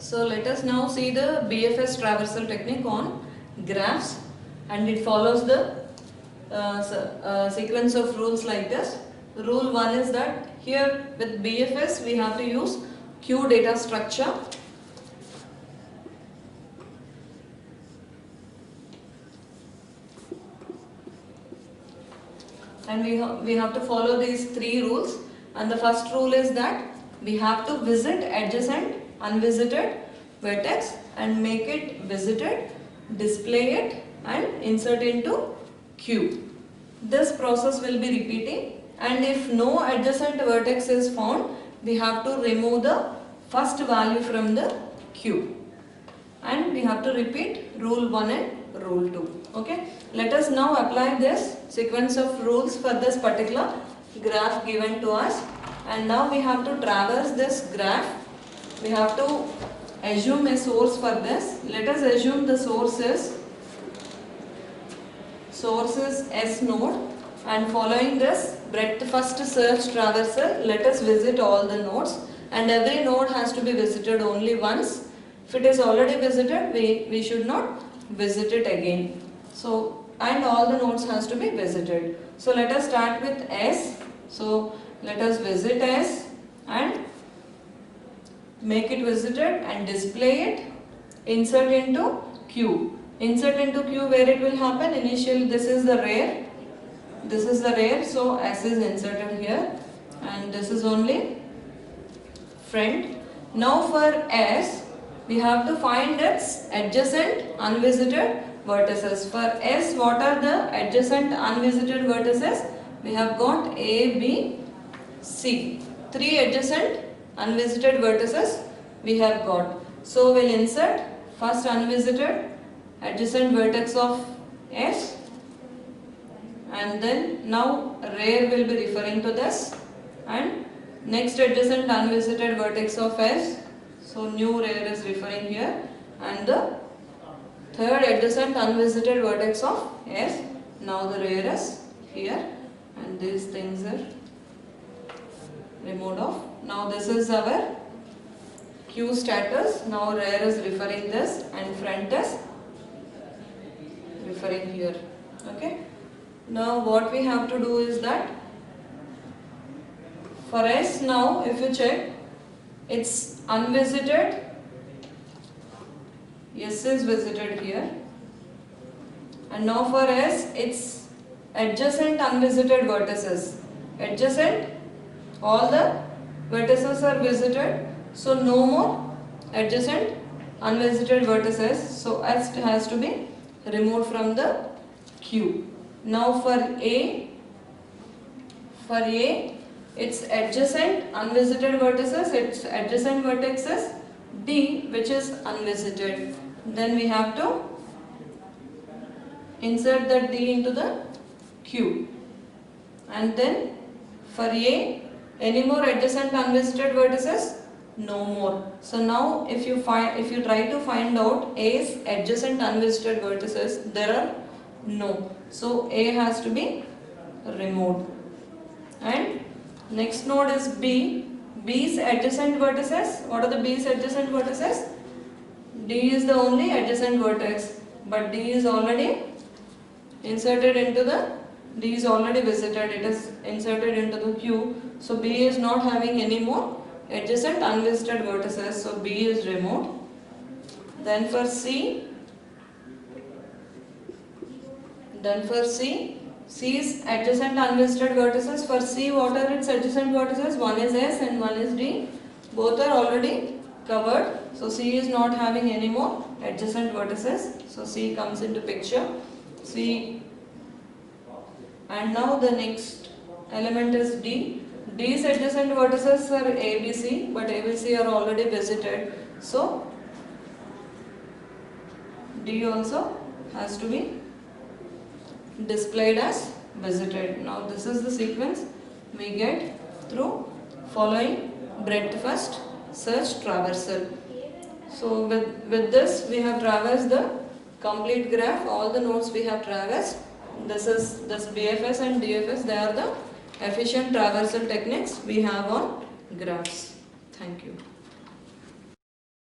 So let us now see the BFS traversal technique on graphs, and it follows the sequence of rules like this. Rule 1 is that here with BFS we have to use Q data structure. And we have to follow these 3 rules, and the first rule is that we have to visit adjacent unvisited vertex and make it visited, display it and insert into Q. This process will be repeating, and if no adjacent vertex is found, we have to remove the first value from the Q, and we have to repeat rule 1 and rule 2. Okay, let us now apply this sequence of rules for this particular graph given to us, and now we have to traverse this graph. We have to assume a source for this. Let us assume the source is S node, and following this breadth first search traversal, let us visit all the nodes, and every node has to be visited only once. If it is already visited, we should not visit it again. So, and all the nodes has to be visited. So let us start with S. So let us visit S and make it visited and display it, insert into Q. Insert into Q, where it will happen? Initially this is the rear. This is the rear, so S is inserted here, and this is only front. Now for S, we have to find its adjacent unvisited vertices. For S, what are the adjacent unvisited vertices? We have got A, B, C. 3 adjacent unvisited vertices we have got. So we'll insert first unvisited adjacent vertex of S, and then now rear will be referring to this, and next adjacent unvisited vertex of S. So new rear is referring here, and the third adjacent unvisited vertex of S. Now the rear is here, and these things are removed off. Now this is our Q status. Now rear is referring this, and front is referring here. Okay. Now what we have to do is that for S, now if you check, it's unvisited. S is visited here, and now for S, it's adjacent unvisited vertices. Adjacent, all the vertices are visited, so no more adjacent unvisited vertices. So S has to be removed from the Q. Now for A, it's adjacent unvisited vertices, its adjacent vertex is D, which is unvisited. Then we have to insert that D into the Q. And then for A, any more adjacent unvisited vertices? No more. So now if you try to find out A's adjacent unvisited vertices, there are no. So A has to be removed. And next node is B. B's adjacent vertices. What are the B's adjacent vertices? D is the only adjacent vertex, but D is already inserted into the, D is already visited, it is inserted into the Q. So B is not having any more adjacent unvisited vertices, so B is removed. Then for C, C's adjacent unvisited vertices. For C, what are its adjacent vertices? One is S and one is D. Both are already covered. So C is not having any more adjacent vertices. So C comes into picture. C. And now the next element is D. D's adjacent vertices are A, B, C, but A, B, C are already visited. So D also has to be displayed as visited. Now this is the sequence we get through following breadth first search traversal. So with this we have traversed the complete graph, all the nodes we have traversed. This BFS and DFS, they are the efficient traversal techniques we have on graphs. Thank you.